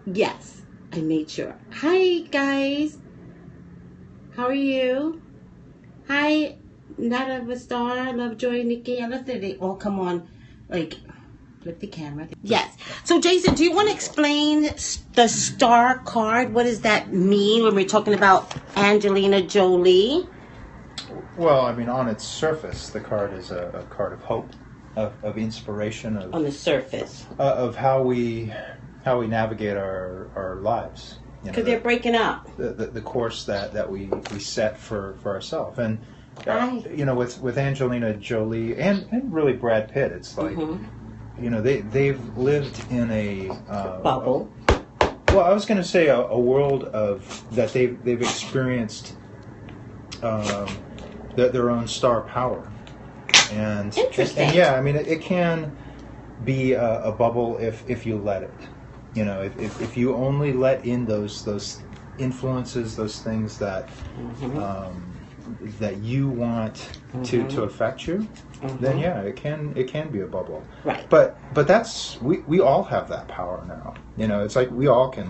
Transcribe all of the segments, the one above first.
Yes, I made sure. Hi, guys. How are you? Hi, Not of a Star, Lovejoy, Nikki. I love that they all come on, like, flip the camera. Yes. So, Jason, do you want to explain the star card? What does that mean when we're talking about Angelina Jolie? Well, I mean, on its surface, the card is a card of hope, of inspiration, On the surface. Of how we navigate our lives. Because they're breaking up. The course that we set for ourselves. And, with Angelina Jolie and really Brad Pitt, it's like, they've lived in a... bubble. Well, I was going to say a world that they've experienced their own star power. And, Interesting. And I mean, it can be a bubble if you let it. If you only let in those influences, those things that that you want to affect you, then it can be a bubble. Right. But that's we all have that power now. It's like we all can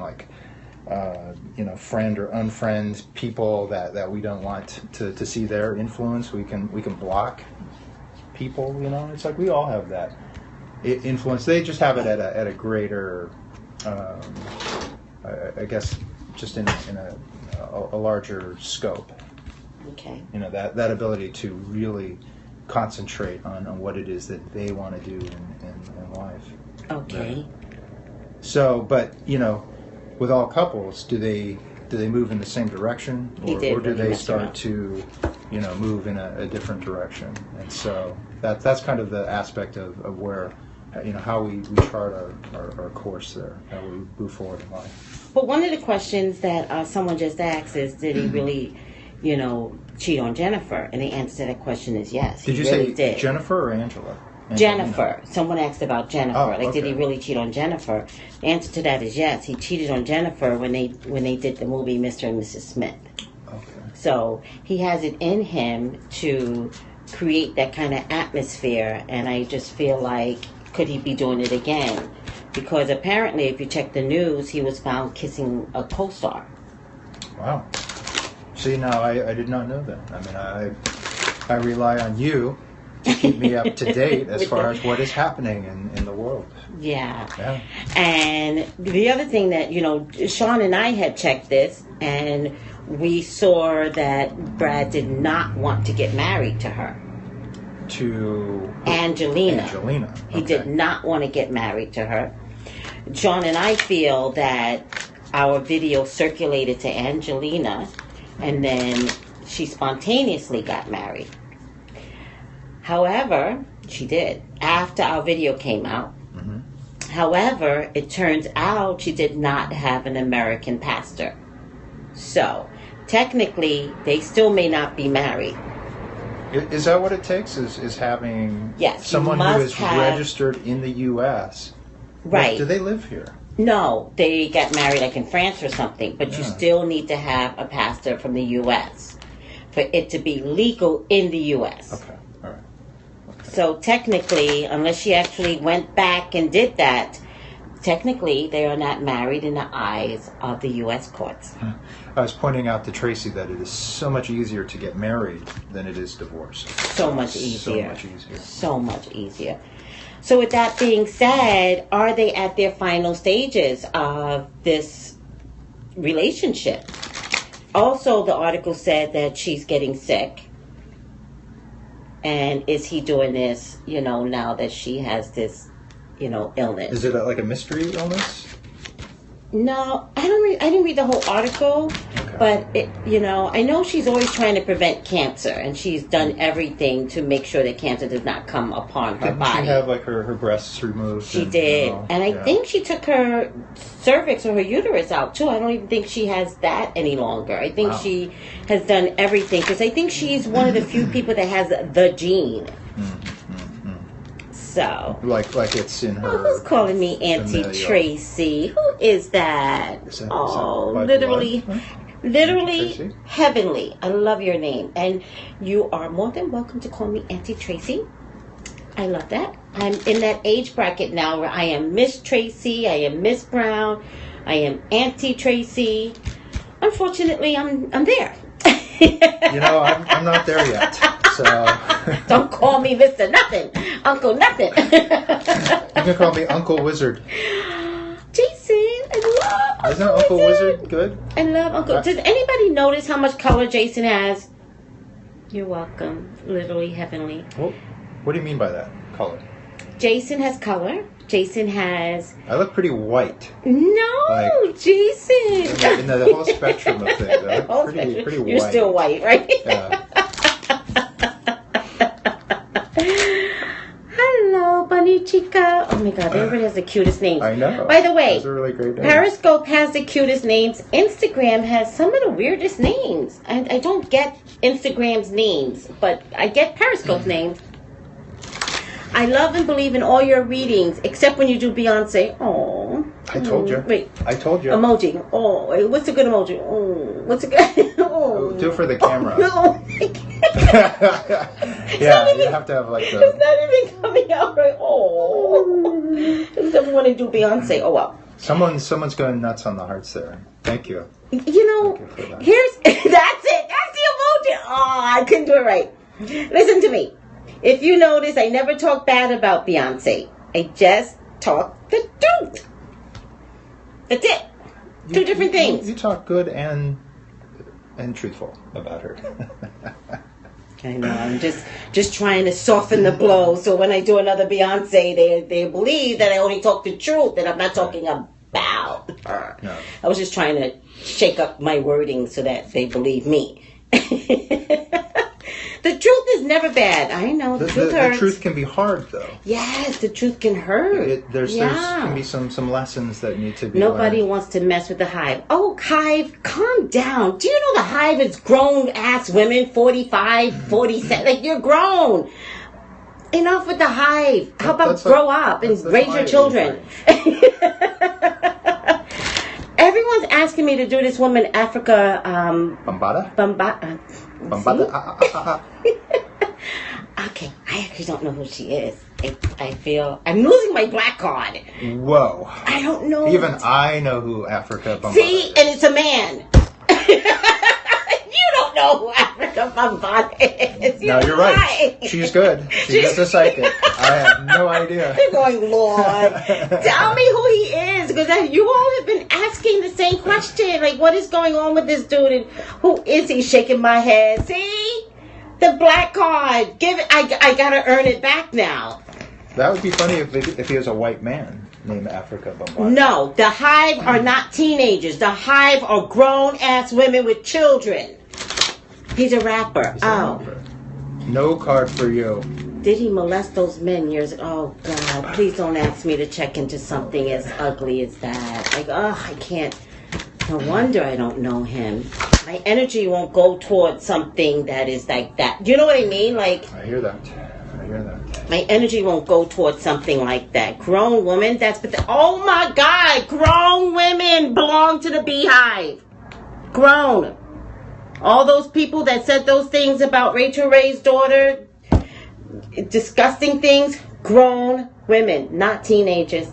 friend or unfriend people that we don't want to see their influence. We can block people. It's like we all have that influence. They just have it at a greater. I guess just in a larger scope. Okay. That ability to really concentrate on what it is that they want to do in life. Okay. So, but with all couples, do they move in the same direction, or do they start to move in a different direction? And so that's kind of the aspect of where. How we chart our course there, how we move forward in life. But one of the questions that someone just asked is, did he really, cheat on Jennifer? And the answer to that question is yes. Did you really say did. Jennifer or Angela? Jennifer. Someone asked about Jennifer. Oh, okay. Did he really cheat on Jennifer? The answer to that is yes. He cheated on Jennifer when they did the movie Mr. and Mrs. Smith. Okay. So he has it in him to create that kind of atmosphere, and I just feel like, could he be doing it again? Because apparently, if you check the news, he was found kissing a co-star. Wow. See, now I did not know that. I mean, I rely on you to keep me up to date as far as what is happening in the world. Yeah. And the other thing that, Sean and I had checked this, and we saw that Brad did not want to get married to her. To Angelina. He Okay. did not want to get married to her. John and I feel that our video circulated to Angelina, and then she spontaneously got married. However, she did after our video came out. However, it turns out she did not have an American pastor. So, technically, they still may not be married. Is that what it takes? Is having someone who is registered in the U.S. Right. Do they live here? No, they got married like in France or something, but you still need to have a pastor from the U.S. for it to be legal in the U.S. Okay, all right. Okay. So technically, unless she actually went back and did that, technically they are not married in the eyes of the U.S. courts. I was pointing out to Tracy that it is so much easier to get married than it is divorced. So much easier. So much easier. So much easier. So with that being said, are they at their final stages of this relationship? Also, the article said that she's getting sick. And is he doing this, now that she has this, illness? Is it like a mystery illness? No, I didn't read the whole article, but I know she's always trying to prevent cancer, and she's done everything to make sure that cancer does not come upon her body. Didn't she have her breasts removed? She did, and I think she took her cervix or her uterus out too. I don't even think she has that any longer. I think she has done everything because I think she's one of the few people that has the gene. So, like it's in her. Who's calling me Auntie Tracy? Who is that? Is that literally, blood? literally heavenly. I love your name, and you are more than welcome to call me Auntie Tracy. I love that. I'm in that age bracket now where I am Miss Tracy, I am Miss Brown, I am Auntie Tracy. Unfortunately, I'm there. I'm not there yet. So don't call me Mr. Nothing, Uncle Nothing. You can call me Uncle Wizard. Jason, I love Isn't Uncle Wizard good? I love Uncle. Does anybody notice how much color Jason has? You're welcome. Literally heavenly. Well, what do you mean by that? Color? Jason has color. Jason has... I look pretty white. No, Jason. In the whole spectrum of things, I look pretty white. You're still white, right? Yeah. Hello, Bunny Chica. Oh my God, everybody has the cutest names. I know. By the way, those are really great names. Periscope has the cutest names. Instagram has some of the weirdest names. I don't get Instagram's names, but I get Periscope's names. I love and believe in all your readings, except when you do Beyonce. Oh, I told you. Wait. I told you. Emoji. Oh, what's a good emoji? Oh, what's a good? Oh. Do it for the camera. No. Yeah, you have to have like the... It's not even coming out right. Oh. It doesn't want to do Beyonce. Oh, well. Someone's going nuts on the hearts there. Thank you. Here's... That's it. That's the emoji. Oh, I couldn't do it right. Listen to me. If you notice, I never talk bad about Beyonce. I just talk the truth. That's it. Two different things. You talk good and truthful about her. I know. I'm just trying to soften the blow. So when I do another Beyonce, they believe that I only talk the truth, that I'm not talking about her. No. I was just trying to shake up my wording so that they believe me. The truth is never bad. I know the truth hurts. The truth can be hard, though. Yes, the truth can hurt. There can be some lessons that need to be Nobody learned. wants to mess with the Hive. Oh, Hive, calm down. Do you know the Hive is grown-ass women, 45, 47? Like, you're grown. Enough with the Hive. How about grow up and raise your children? Everyone's asking me to do this woman, Africa... Bambaataa? Bambaataa. Bambaataa. Okay, I actually don't know who she is. I feel... I'm losing my black card. Whoa. I don't know. Even I know who Africa Bambaataa is. And it's a man. You don't know who Africa Bambaataa is. No, you're right. She's good. She's a psychic. I have no idea. You're going, Lord. Tell me who he is. Because you all have been asking the same question. Like, what is going on with this dude? And who is he? Shaking my head. See? The black card. Give it. I got to earn it back now. That would be funny if he was a white man named Africa Bambaataa. No. The Hive are not teenagers. The Hive are grown-ass women with children. He's a rapper. Rapper. No card for you. Did he molest those men years ago? Oh, God. Please don't ask me to check into something as ugly as that. Like, I can't. No wonder I don't know him. My energy won't go towards something that is like that. You know what I mean? Like, I hear that. My energy won't go towards something like that. Grown women, oh my God, grown women belong to the Beehive. Grown. All those people that said those things about Rachel Ray's daughter, disgusting things, grown women, not teenagers.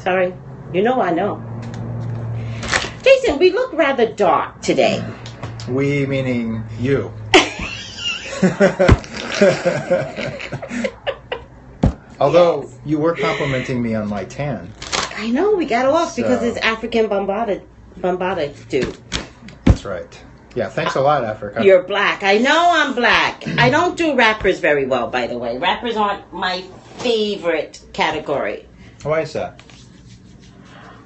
Sorry. You know I know. Jason, we look rather dark today. We meaning you. Although you were complimenting me on my tan. I know, we got off because it's African Bambaataa dude. That's right. Yeah, thanks a lot, Africa. You're black. I know I'm black. I don't do rappers very well, by the way. Rappers aren't my favorite category. Why is that?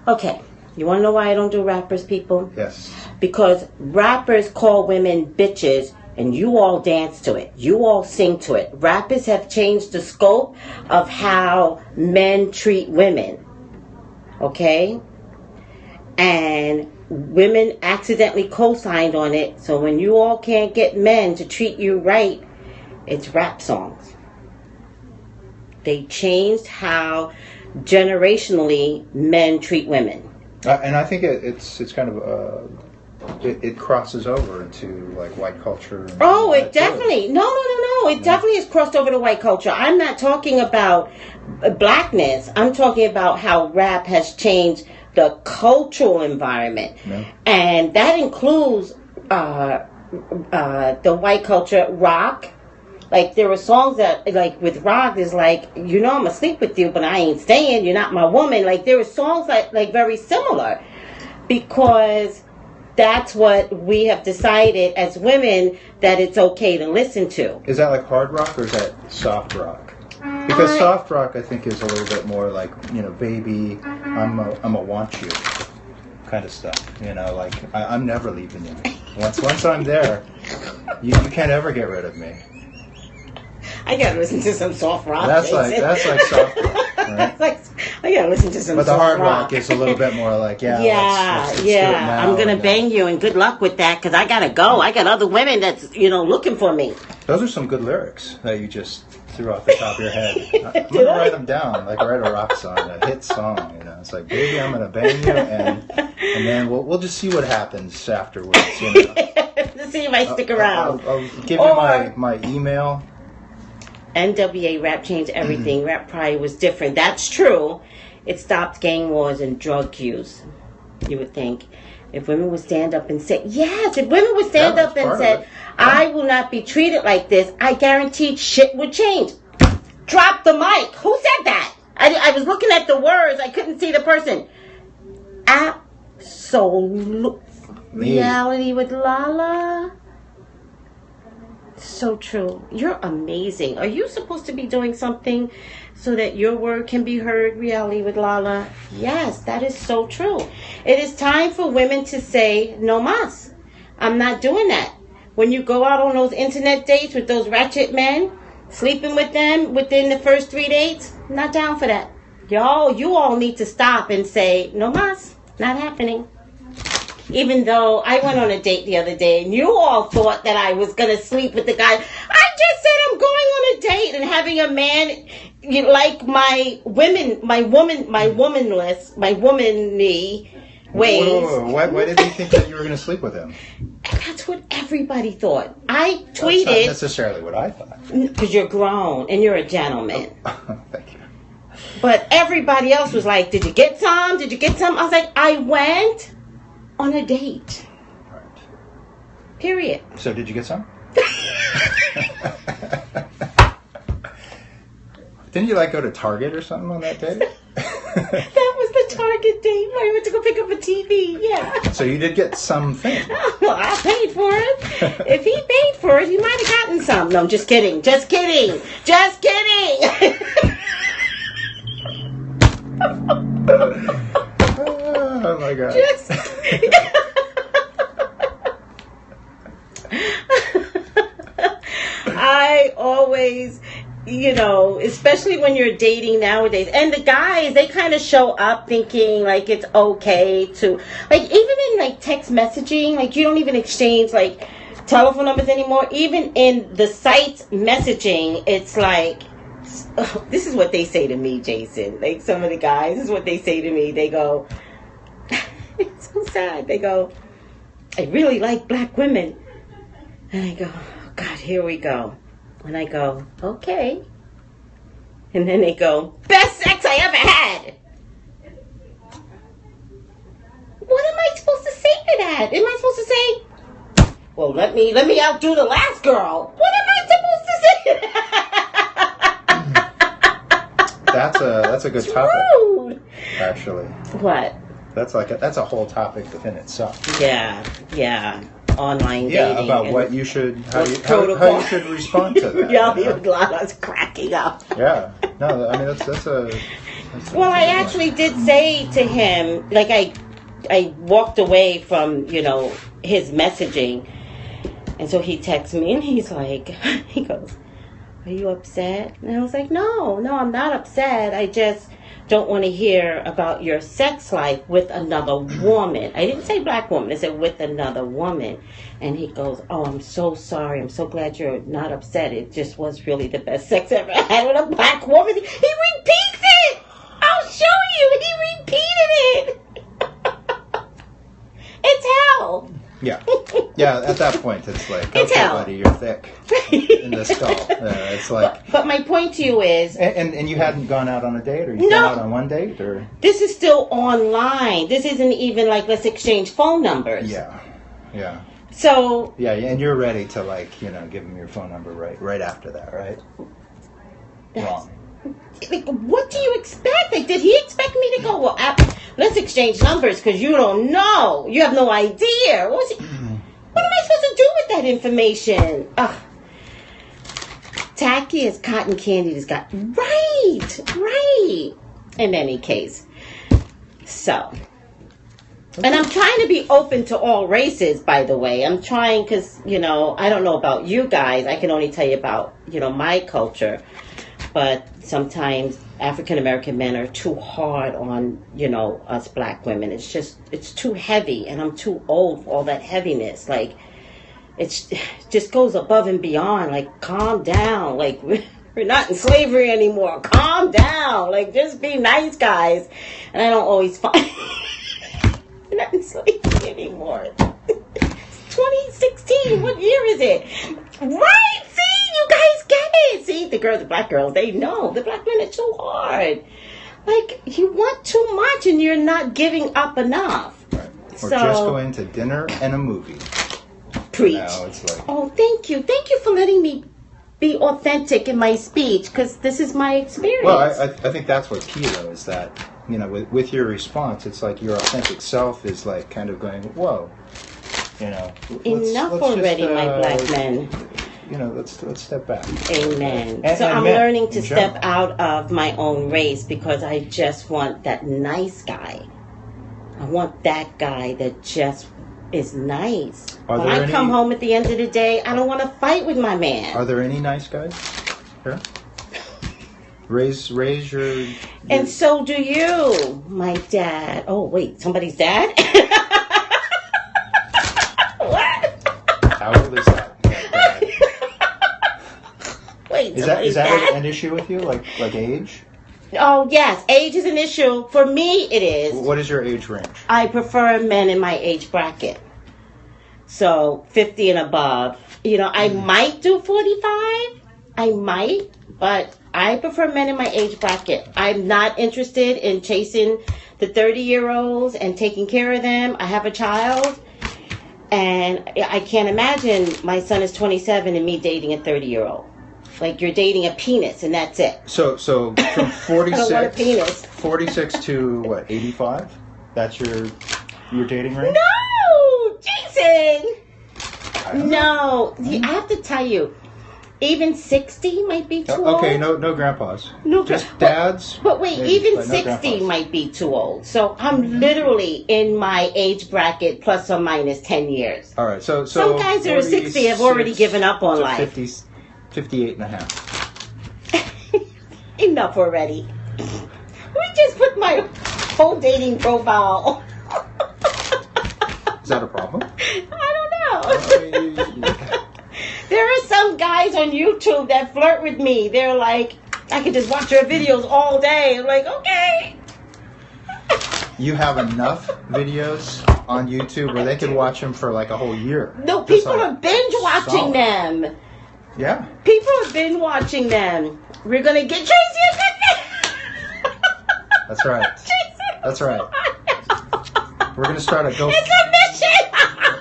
Okay. You want to know why I don't do rappers, people? Yes. Because rappers call women bitches, and you all dance to it. You all sing to it. Rappers have changed the scope of how men treat women. Okay? And women accidentally co-signed on it, so when you all can't get men to treat you right, it's rap songs. They changed how generationally men treat women. And I think it's kind of it crosses over into like white culture. Oh, it definitely no. It definitely has crossed over to white culture. I'm not talking about blackness. I'm talking about how rap has changed the cultural environment. Yeah. And that includes the white culture, rock. Like, there were songs that, like, with rock, is like, you know I'm gonna sleep with you, but I ain't staying, you're not my woman. Like, there were songs like very similar, because that's what we have decided as women that it's okay to listen to. Is that like hard rock or is that soft rock? Because soft rock, I think, is a little bit more like, you know, baby, I'm a want you kind of stuff. You know, like, I'm never leaving you. Once I'm there, you can't ever get rid of me. I gotta listen to some soft rock. That's like soft rock. Right? That's like, I gotta listen to some but the soft hard rock is a little bit more like, let's do it now. I'm gonna bang you, and good luck with that, because I gotta go. I got other women that's, you know, looking for me. Those are some good lyrics that you just threw off the top of your head. I'm gonna write them down, like write a rock song, a hit song. You know, it's like, baby, I'm gonna bang you, and then we'll just see what happens afterwards. You know? To see if I stick around. I'll give you my email. NWA rap changed everything. Rap probably was different. That's true. It stopped gang wars and drug use. You would think. If women would stand up and say, yes, if women would stand up and say, I will not be treated like this, I guaranteed shit would change. Drop the mic. Who said that? I was looking at the words. I couldn't see the person. Absolute reality with Lala. So true. You're amazing. Are you supposed to be doing something so that your word can be heard? Reality with Lala. Yes, that is so true. It is time for women to say, no mas. I'm not doing that. When you go out on those internet dates with those ratchet men, sleeping with them within the first 3 dates, not down for that. You all need to stop and say, no mas. Not happening. Even though I went on a date the other day and you all thought that I was going to sleep with the guy. I just said I'm going on a date and having a man like my womanly ways. Whoa. Why did you think that you were going to sleep with him? That's what everybody thought. I tweeted. That's not necessarily what I thought. Because you're grown and you're a gentleman. Oh, thank you. But everybody else was like, did you get some? Did you get some? I was like, I went on a date. Right. Period. So did you get some? Didn't you go to Target or something on that date? That was the Target date. I went to go pick up a TV. Yeah. So you did get something. Well, I paid for it. If he paid for it, he might have gotten some. No, I'm just kidding. Just kidding. Just kidding. Oh my God. I always, especially when you're dating nowadays, and the guys, they kind of show up thinking like it's okay to, even in text messaging, you don't even exchange telephone numbers anymore. Even in the site messaging, it's this is what they say to me, Jason. Some of the guys, this is what they say to me. They go, it's so sad. They go, I really like black women. And I go, oh God, here we go. And I go, okay. And then they go, best sex I ever had. What am I supposed to say to that? Am I supposed to say, well, let me outdo the last girl? What am I supposed to say to that? That's a good topic. Rude. Actually. What? That's a whole topic within itself. Yeah. Online dating. Yeah, about how you should respond to that. Lala's cracking up. Yeah. No, I mean that's a well, I actually did say to him, I walked away from, his messaging. And so he texts me and he goes, are you upset? And I was like, no, I'm not upset. I just don't want to hear about your sex life with another woman. I didn't say black woman. I said with another woman. And he goes, oh, I'm so sorry. I'm so glad you're not upset. It just was really the best sex I ever had with a black woman. He repeats it. I'll show you. He repeated it. It's hell. Yeah. Yeah, at that point, it's like, it's okay, hell. buddy, you're thick in the skull. It's like, but my point to you is, and you hadn't gone out on a date, or you gone out on one date, or this is still online. This isn't even like let's exchange phone numbers. Yeah. So yeah, and you're ready to like give him your phone number right after that, right? Wrong. Like, what do you expect? Like, did he expect me to go? Well, let's exchange numbers because you don't know. You have no idea. What am I supposed to do with that information? Ugh. Tacky as cotton candy has got right. In any case, so. And I'm trying to be open to all races, by the way. I'm trying because, I don't know about you guys. I can only tell you about, my culture. But sometimes African-American men are too hard on, us black women. It's too heavy. And I'm too old for all that heaviness. Like, it just goes above and beyond. Like, calm down. Like, we're not in slavery anymore. Calm down. Like, just be nice, guys. And I don't always find... We're not in slavery anymore. 2016. What year is it? Right? See, you guys get it. See, the black girls, they know the black men are too hard. Like, you want too much, and you're not giving up enough. Right. Or just going to dinner and a movie. Preach. Now it's like, oh, thank you for letting me be authentic in my speech, because this is my experience. Well, I think that's what's key, though, is that, with your response, it's like your authentic self is like kind of going, whoa, enough already, my black men. Let's step back. Amen. And I'm men, learning to step out of my own race because I just want that nice guy. I want that guy that just is nice. When I come home at the end of the day, I don't want to fight with my man. Are there any nice guys here? Raise your... And so do you, my dad. Oh, wait, somebody's dad? What? How old is that? Wait, is that an issue with you? Like age? Oh, yes. Age is an issue. For me, it is. What is your age range? I prefer men in my age bracket. So, 50 and above. I might do 45. I might. But I prefer men in my age bracket. I'm not interested in chasing the 30-year-olds and taking care of them. I have a child. And I can't imagine my son is 27 and me dating a 30-year-old. Like, you're dating a penis, and that's it. So from 46, I don't want a penis. 46 to, what, 85? That's your dating range? No! Jason! No. I have to tell you, even 60 might be too old. Okay, no grandpas. No, just dads. But wait, maybe, even but 60 might be too old. So I'm literally in my age bracket plus or minus 10 years. All right, so some guys that are 60 have already given up on life. 58 and a half. Enough already. We just put my whole dating profile. Is that a problem? I don't know. There are some guys on YouTube that flirt with me. They're like, I can just watch your videos all day. I'm like, okay. You have enough videos on YouTube where they can watch them for like a whole year. No, people are binge watching them. Yeah. People have been watching them. We're going to get Tracy a good thing. That's right. That's right. We're going to start a It's a mission.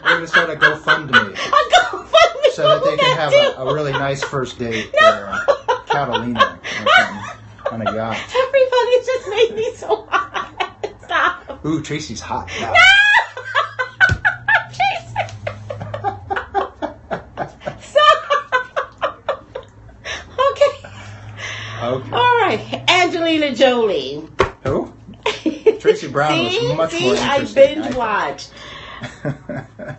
We're going to start a GoFundMe. A GoFundMe. So that they can have a really nice first date there in Catalina on a yacht. Everybody just made me so hot. Stop. Ooh, Tracy's hot. No! Okay. All right, Angelina Jolie. Who? Tracy Brown was much more interesting. I binge watch.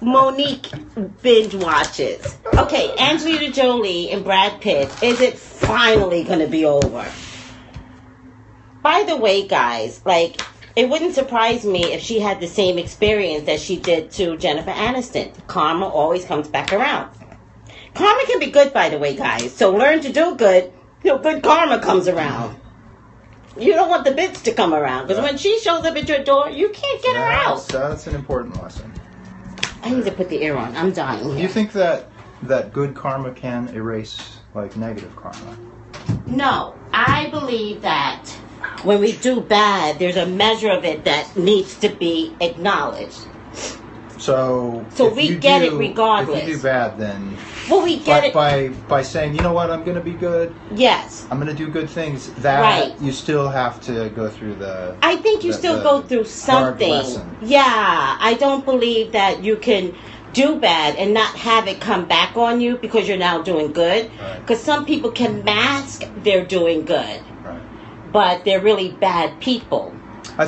Monique binge watches. Okay, Angelina Jolie and Brad Pitt. Is it finally going to be over? By the way, guys, like, it wouldn't surprise me if she had the same experience that she did to Jennifer Aniston. Karma always comes back around. Karma can be good, by the way, guys. So learn to do good. Good karma comes around. You don't want the bitch to come around. Because when she shows up at your door, you can't get her out. That's an important lesson. I need to put the air on. I'm dying here. Do you think that good karma can erase like negative karma? No, I believe that when we do bad, there's a measure of it that needs to be acknowledged. So we get it regardless. If you do bad, then we get it by saying, you know what, I'm going to be good. Yes, I'm going to do good things. That right. You still have to go through the. I think you still go through something. Hard lesson. Yeah, I don't believe that you can do bad and not have it come back on you because you're now doing good. Because some people can mask they're doing good, right. But they're really bad people.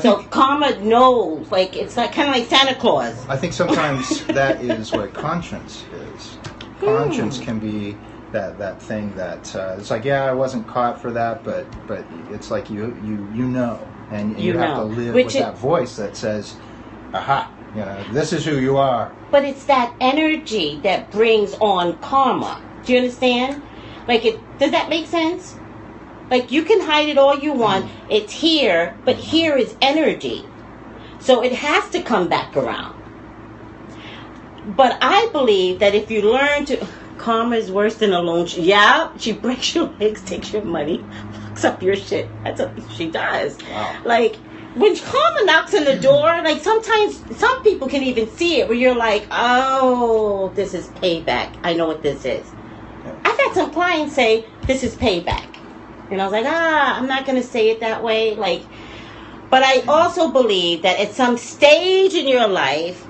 So karma knows, like it's like kind of like Santa Claus. I think sometimes that is what conscience is. Conscience can be that thing that it's like, yeah, I wasn't caught for that, but it's like you know, and you have to live with that voice that says, aha, you know, this is who you are. But it's that energy that brings on karma. Do you understand? Like, does that make sense? Like, you can hide it all you want. It's here, but here is energy. So it has to come back around. But I believe that if you learn to... Karma is worse than a loan. Yeah, she breaks your legs, takes your money, fucks up your shit. That's what she does. Wow. Like, when karma knocks on the door, like sometimes some people can even see it where you're like, oh, this is payback. I know what this is. I've had some clients say, this is payback. And I was like, I'm not going to say it that way. Like, but I also believe that at some stage in your life,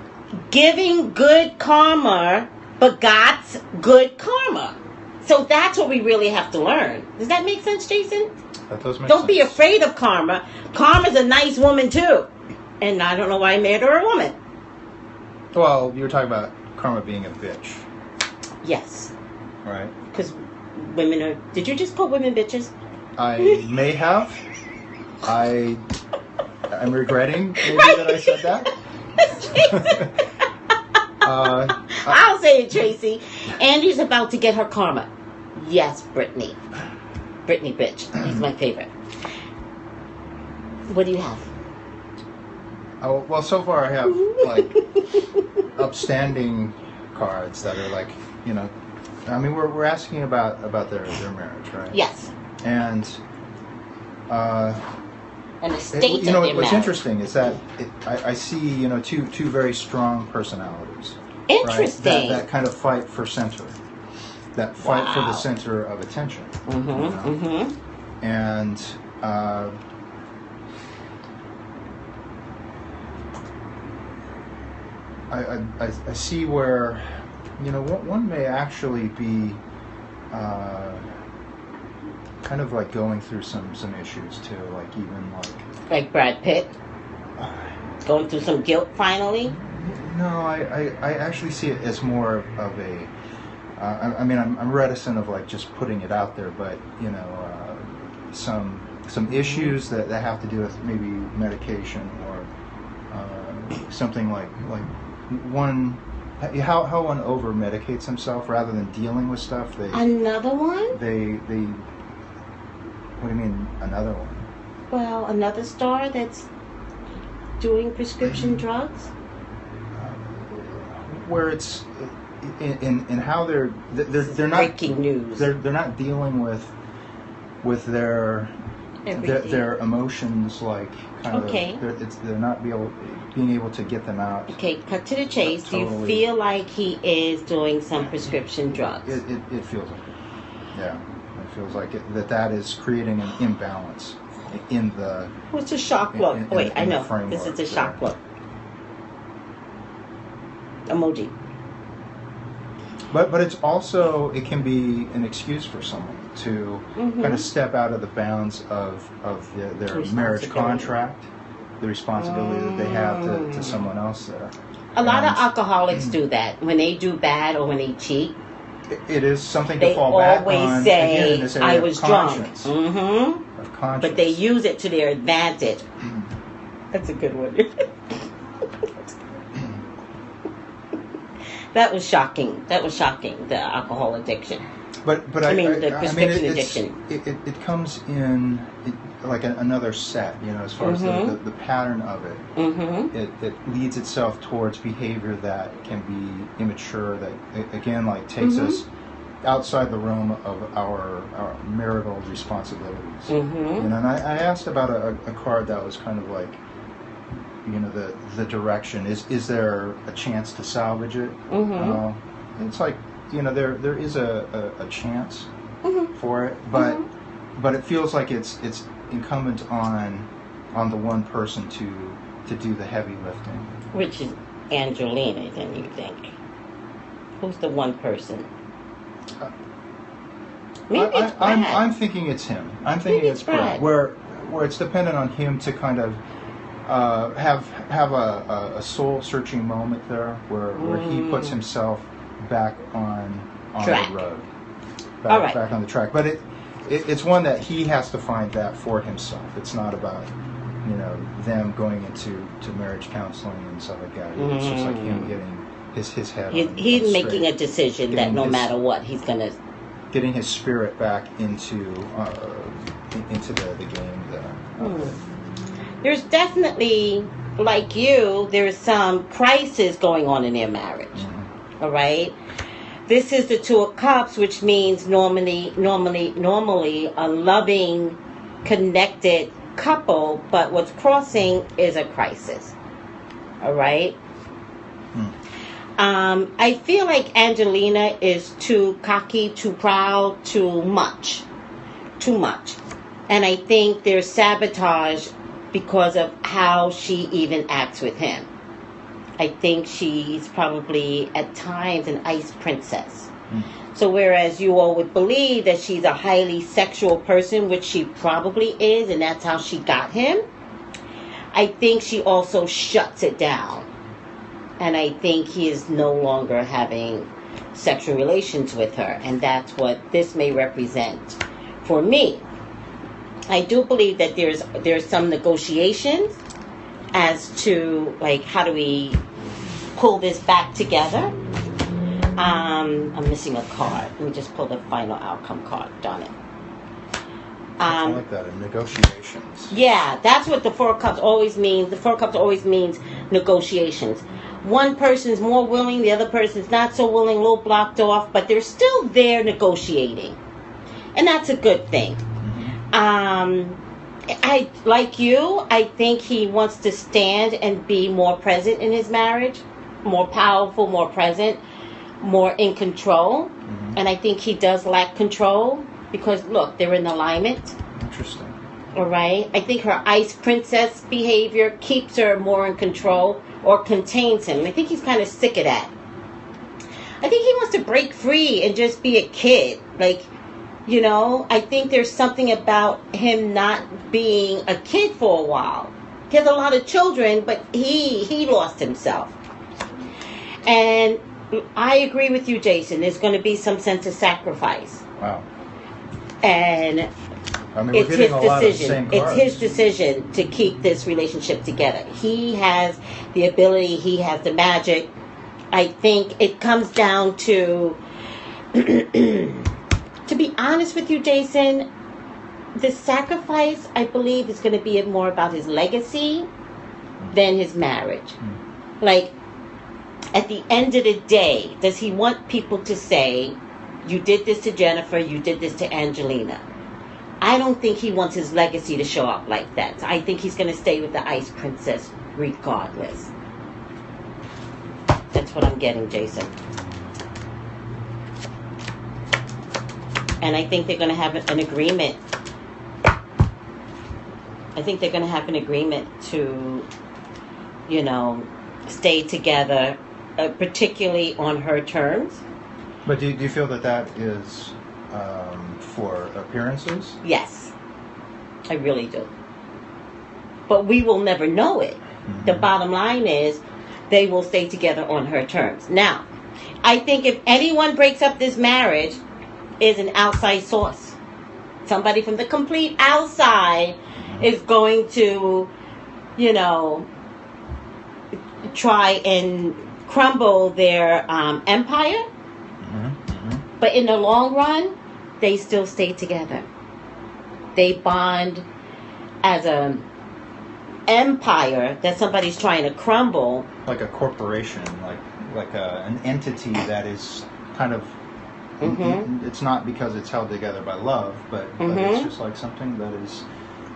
giving good karma begots good karma. So that's what we really have to learn. Does that make sense, Jason? That does make sense. Don't be afraid of karma. Karma's a nice woman, too. And I don't know why I made her a woman. Well, you were talking about karma being a bitch. Yes. Right. Because women are... Did you just call women bitches? I may have. I'm regretting maybe that I said that. I'll say it, Tracy. Andrew's about to get her karma. Yes, Brittany. Brittany bitch. He's my favorite. What do you have? Oh, well, so far I have like upstanding cards that are like, you know, I mean, we're asking about their marriage, right? Yes. And the state you know, of what's interesting is that I see, you know, two very strong personalities. Interesting. Right? That kind of fight for center. That fight for the center of attention. Mm-hmm. You know? Mm-hmm. And I see where, you know, one may actually be kind of like going through some issues too, like even like Brad Pitt going through some guilt finally. No, I actually see it as more of a I mean I'm reticent of like just putting it out there, but you know some issues that have to do with maybe medication or something like one. How one over medicates himself rather than dealing with stuff. Another one? They. What do you mean another one? Well, another star that's doing prescription drugs. Where it's in how they're not breaking news. They're not dealing with their emotions like kind of. They're not being able to get them out. Okay, cut to the chase. Totally. Do you feel like he is doing some prescription drugs? It feels like it. Yeah, it feels like it, that is creating an imbalance in the... What's a shock look? Wait, I know. This is a shock look. Emoji. But it's also, it can be an excuse for someone to kind of step out of the bounds of their marriage contract, the responsibility that they have to someone else there. A lot of alcoholics do that. When they do bad or when they cheat, it is something to fall back on. They always say, again, I was drunk. Of conscience. But they use it to their advantage. That's a good one. That was shocking. The alcohol addiction. But I mean, the prescription addiction. It comes in. like another set, as far as the pattern of it. It leads itself towards behavior that can be immature, that, again, like takes us outside the realm of our marital responsibilities. And I asked about a card that was kind of like, the direction. Is there a chance to salvage it? It's like, there is a chance for it, but it feels like it's incumbent on the one person to do the heavy lifting. Which is Angelina, then you think? Who's the one person? Maybe it's Brad. I'm thinking it's him. I'm thinking it's Brad. Where it's dependent on him to kind of have a soul searching moment there, where he puts himself back on the road, back on the track. But it's one that he has to find that for himself. It's not about them going into marriage counseling and stuff like that. It's just like him getting his head. He's making a decision that no matter what, he's gonna getting his spirit back into the game there. There's definitely, like you, there's some crisis going on in their marriage. All right. This is the Two of Cups, which means normally a loving, connected couple, but what's crossing is a crisis. All right. I feel like Angelina is too cocky, too proud, too much. And I think there's sabotage because of how she even acts with him. I think she's probably at times an ice princess. So whereas you all would believe that she's a highly sexual person, which she probably is, and that's how she got him, I think she also shuts it down. And I think he is no longer having sexual relations with her. And that's what this may represent for me. I do believe that there's some negotiations as to, like, how do we pull this back together. I'm missing a card. Let me just pull the final outcome card. Darn it. I like that, in negotiations. Yeah, that's what the Four of Cups always means. The Four of Cups always means negotiations. One person's more willing, the other person's not so willing, a little blocked off, but they're still there negotiating. And that's a good thing. I like you, I think he wants to stand and be more present in his marriage, more powerful, more present, more in control. And I think he does lack control because, look, they're in alignment. Interesting. All right. I think her ice princess behavior keeps her more in control or contains him. I think he's kind of sick of that. I think he wants to break free and just be a kid. Like, I think there's something about him not being a kid for a while. He has a lot of children, but he lost himself. And I agree with you, Jason. There's going to be some sense of sacrifice. Wow. And it's his decision. It's his decision to keep this relationship together. He has the ability. He has the magic. I think it comes down to, to be honest with you, Jason, the sacrifice, I believe, is going to be more about his legacy than his marriage. Like, at the end of the day, does he want people to say, you did this to Jennifer, you did this to Angelina? I don't think he wants his legacy to show up like that. I think he's going to stay with the Ice Princess regardless. That's what I'm getting, Jason. And I think they're going to have an agreement. I think they're going to have an agreement to, stay together, particularly on her terms. But do you feel that is for appearances? Yes, I really do. But we will never know it. The bottom line is they will stay together on her terms. Now, I think if anyone breaks up this marriage, is an outside source. Somebody from the complete outside is going to, try and crumble their empire. But in the long run, they still stay together. They bond. as a empire that somebody's trying to crumble. Like a corporation, like an entity that is kind of. It's not because it's held together by love, but it's just like something that is.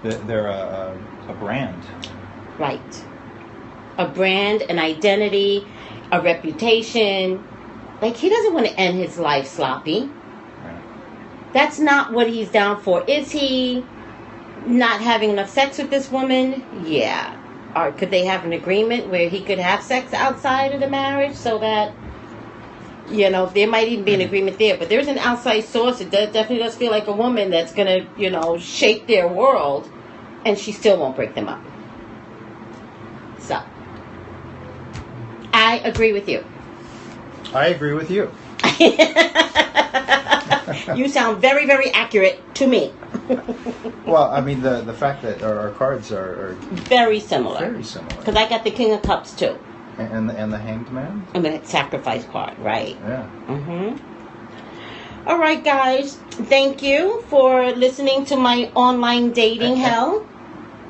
They're a brand. Right. A brand, an identity, a reputation. Like, he doesn't want to end his life sloppy. Right. That's not what he's down for. Is he not having enough sex with this woman? Yeah. Or could they have an agreement where he could have sex outside of the marriage so that, you know, there might even be an agreement there. But there's an outside source. It definitely does feel like a woman that's going to, you know, shake their world. And she still won't break them up. So, I agree with you. I agree with you. You sound very, very accurate to me. Well, I mean, the fact that our cards are very similar. Very similar. Because I got the King of Cups too. And the Hanged Man? I mean, sacrifice card, right? Yeah. All right, guys. Thank you for listening to my online dating hell.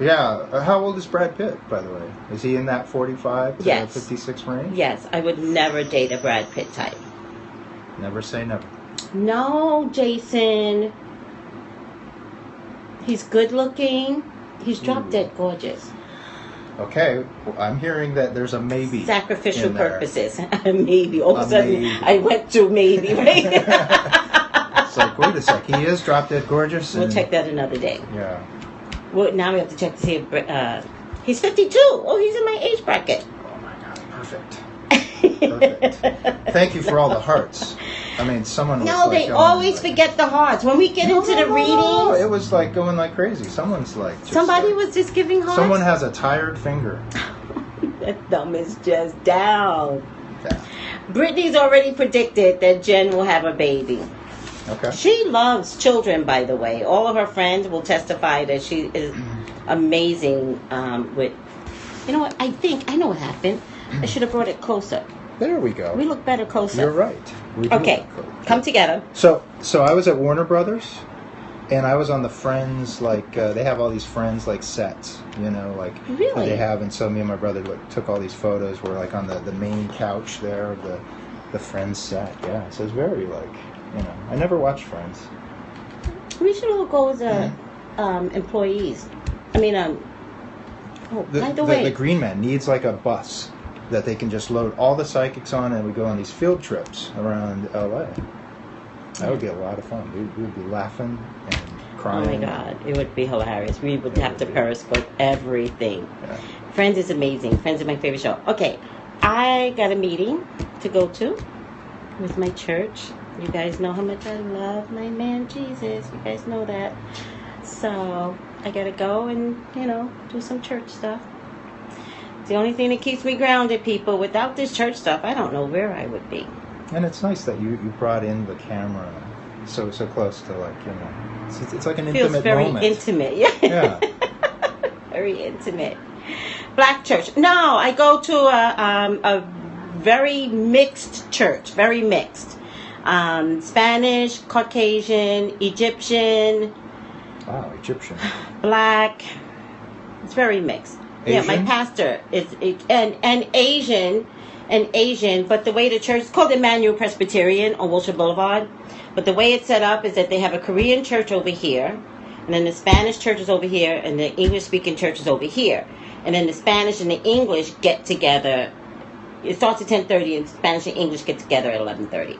Yeah. How old is Brad Pitt, by the way? Is he in that 45 to 56 range? Yes. I would never date a Brad Pitt type. Never say never. No, Jason. He's good looking. He's drop dead gorgeous. Okay, I'm hearing that there's a maybe. Sacrificial purposes. Maybe. All of a sudden, maybe. I went to maybe, right? It's like, wait a sec, he is drop dead gorgeous? We'll check that another day. Yeah. Well, now we have to check to see if he's 52. Oh, he's in my age bracket. Oh my God, perfect. Perfect. Thank you for all the hearts. I mean, someone was No, they always forget the hearts. When we get into the readings... it was like going like crazy. Someone's like... Somebody was just giving hearts? Someone has a tired finger. That thumb is just down. Yeah. Brittany's already predicted that Jen will have a baby. Okay. She loves children, by the way. All of her friends will testify that she is amazing with... You know what? I know what happened. I should have brought it closer. There we go. We look better closer. You're right. Okay, come together. So I was at Warner Brothers, and I was on the Friends, like, they have all these Friends, like, sets, you know, like, really? They have, and so me and my brother took all these photos. We're, like, on the main couch there of the Friends set, yeah. So it's very, like, you know, I never watched Friends. We should all go as employees. I mean, by the way. The Green Man needs, like, a bus that they can just load all the psychics on, and we go on these field trips around LA. That would be a lot of fun. We would be laughing and crying. Oh my God, it would be hilarious. We would have to periscope everything. Yeah. Friends is amazing. Friends is my favorite show. Okay, I got a meeting to go to with my church. You guys know how much I love my man Jesus. You guys know that. So I gotta go and, you know, do some church stuff. It's the only thing that keeps me grounded, people. Without this church stuff, I don't know where I would be. And it's nice that you brought in the camera so close to, like, you know, it's like an intimate moment. Feels very intimate. Yeah. Very intimate. Black church. No, I go to a very mixed church. Very mixed. Spanish, Caucasian, Egyptian. Wow, Egyptian. Black. It's very mixed. Asian? Yeah, my pastor is and Asian, but the way the church, it's called Emmanuel Presbyterian on Wilshire Boulevard, but the way it's set up is that they have a Korean church over here, and then the Spanish church is over here, and the English-speaking church is over here, and then the Spanish and the English get together. It starts at 10:30, and Spanish and English get together at 11:30.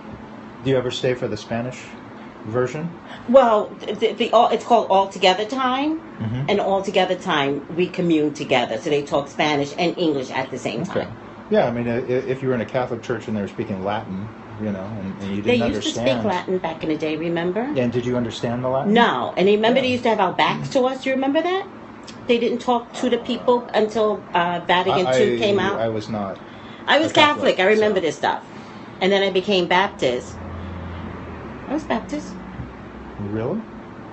Do you ever stay for the Spanish version? Well, it's called All Together Time, and All Together Time we commune together. So they talk Spanish and English at the same time. Yeah, I mean, if you were in a Catholic church and they were speaking Latin, you know, and you didn't understand. They used to speak Latin back in the day, remember? Yeah, and did you understand the Latin? No, and remember they used to have our backs to us. Do you remember that? They didn't talk to the people until Vatican II came out. I was not. I was Catholic. I remember this stuff. And then I became Baptist. I was Baptist. Really?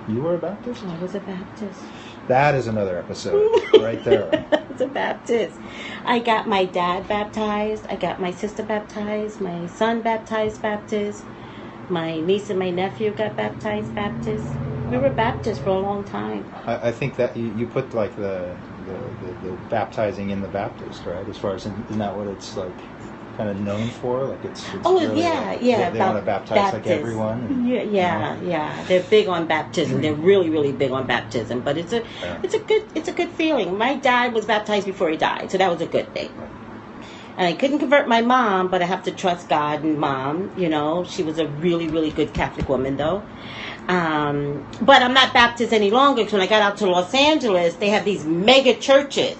You were a Baptist? I was a Baptist. That is another episode right there. I was a Baptist. I got my dad baptized. I got my sister baptized. My son baptized Baptist. My niece and my nephew got baptized Baptist. We were Baptists for a long time. I think that you put like the baptizing in the Baptist, right? As far as isn't that what it's like kind of known for? Like it's really they want to baptize like everyone. Yeah. They're big on baptism. They're really big on baptism. But it's a good feeling. My dad was baptized before he died, so that was a good thing. And I couldn't convert my mom, but I have to trust God and Mom. You know, she was a really good Catholic woman, though. But I'm not Baptist any longer because when I got out to Los Angeles, they have these mega churches.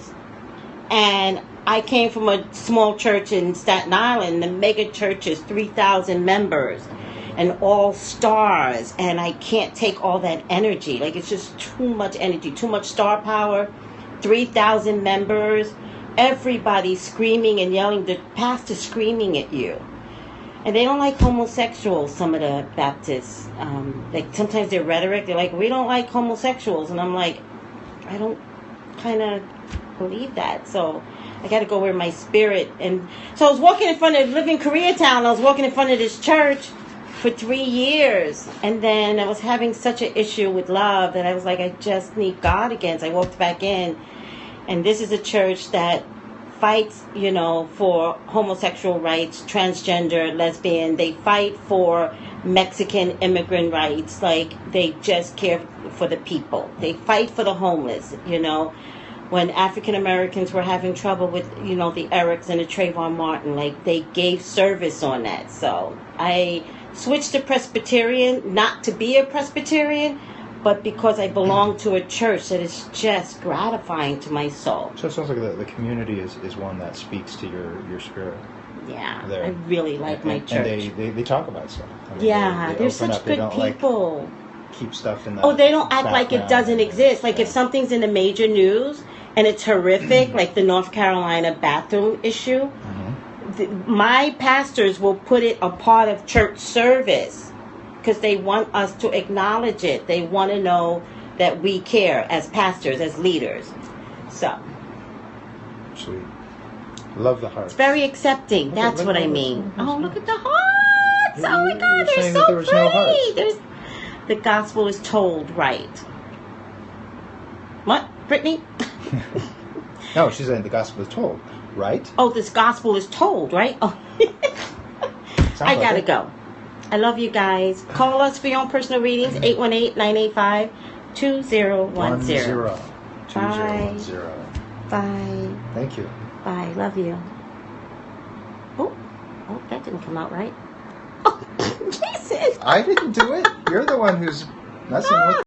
And I came from a small church in Staten Island. The mega church is 3,000 members and all stars. And I can't take all that energy. Like, it's just too much energy, too much star power. 3,000 members. Everybody screaming and yelling. The pastor screaming at you. And they don't like homosexuals, some of the Baptists. Like, sometimes their rhetoric, they're like, we don't like homosexuals. And I'm like, I don't kind of believe that. So I got to go where my spirit. And so I was walking in front of, live in Koreatown. I was walking in front of this church for 3 years. And then I was having such an issue with love that I was like, I just need God again. So I walked back in. And this is a church that fights, you know, for homosexual rights, transgender, lesbian. They fight for Mexican immigrant rights. Like, they just care for the people. They fight for the homeless, you know. When African Americans were having trouble with, you know, the Erics and the Trayvon Martin, like, they gave service on that. So I switched to Presbyterian, not to be a Presbyterian, but because I belong to a church that is just gratifying to my soul. So it sounds like the community is one that speaks to your spirit. Yeah, there. I really like my church. And they talk about stuff. I mean, yeah, they're such up. good people. Like, keep stuff in the they don't act like it doesn't exist. Like, if something's in the major news and it's horrific, like the North Carolina bathroom issue, my pastors will put it a part of church service. Because they want us to acknowledge it. They want to know that we care as pastors, as leaders. So. Sweet. Love the heart. It's very accepting. That's what I mean. Oh, look at the hearts. Oh, my God. They're so pretty. No hearts. The gospel is told right. What, Brittany? No, she's saying the gospel is told right. Oh, this gospel is told right. Oh. I got to go. I love you guys. Call us for your own personal readings, 818-985-2010. Bye. Thank you. Bye. Love you. Oh, that didn't come out right. Oh, Jason. I didn't do it. You're the one who's messing with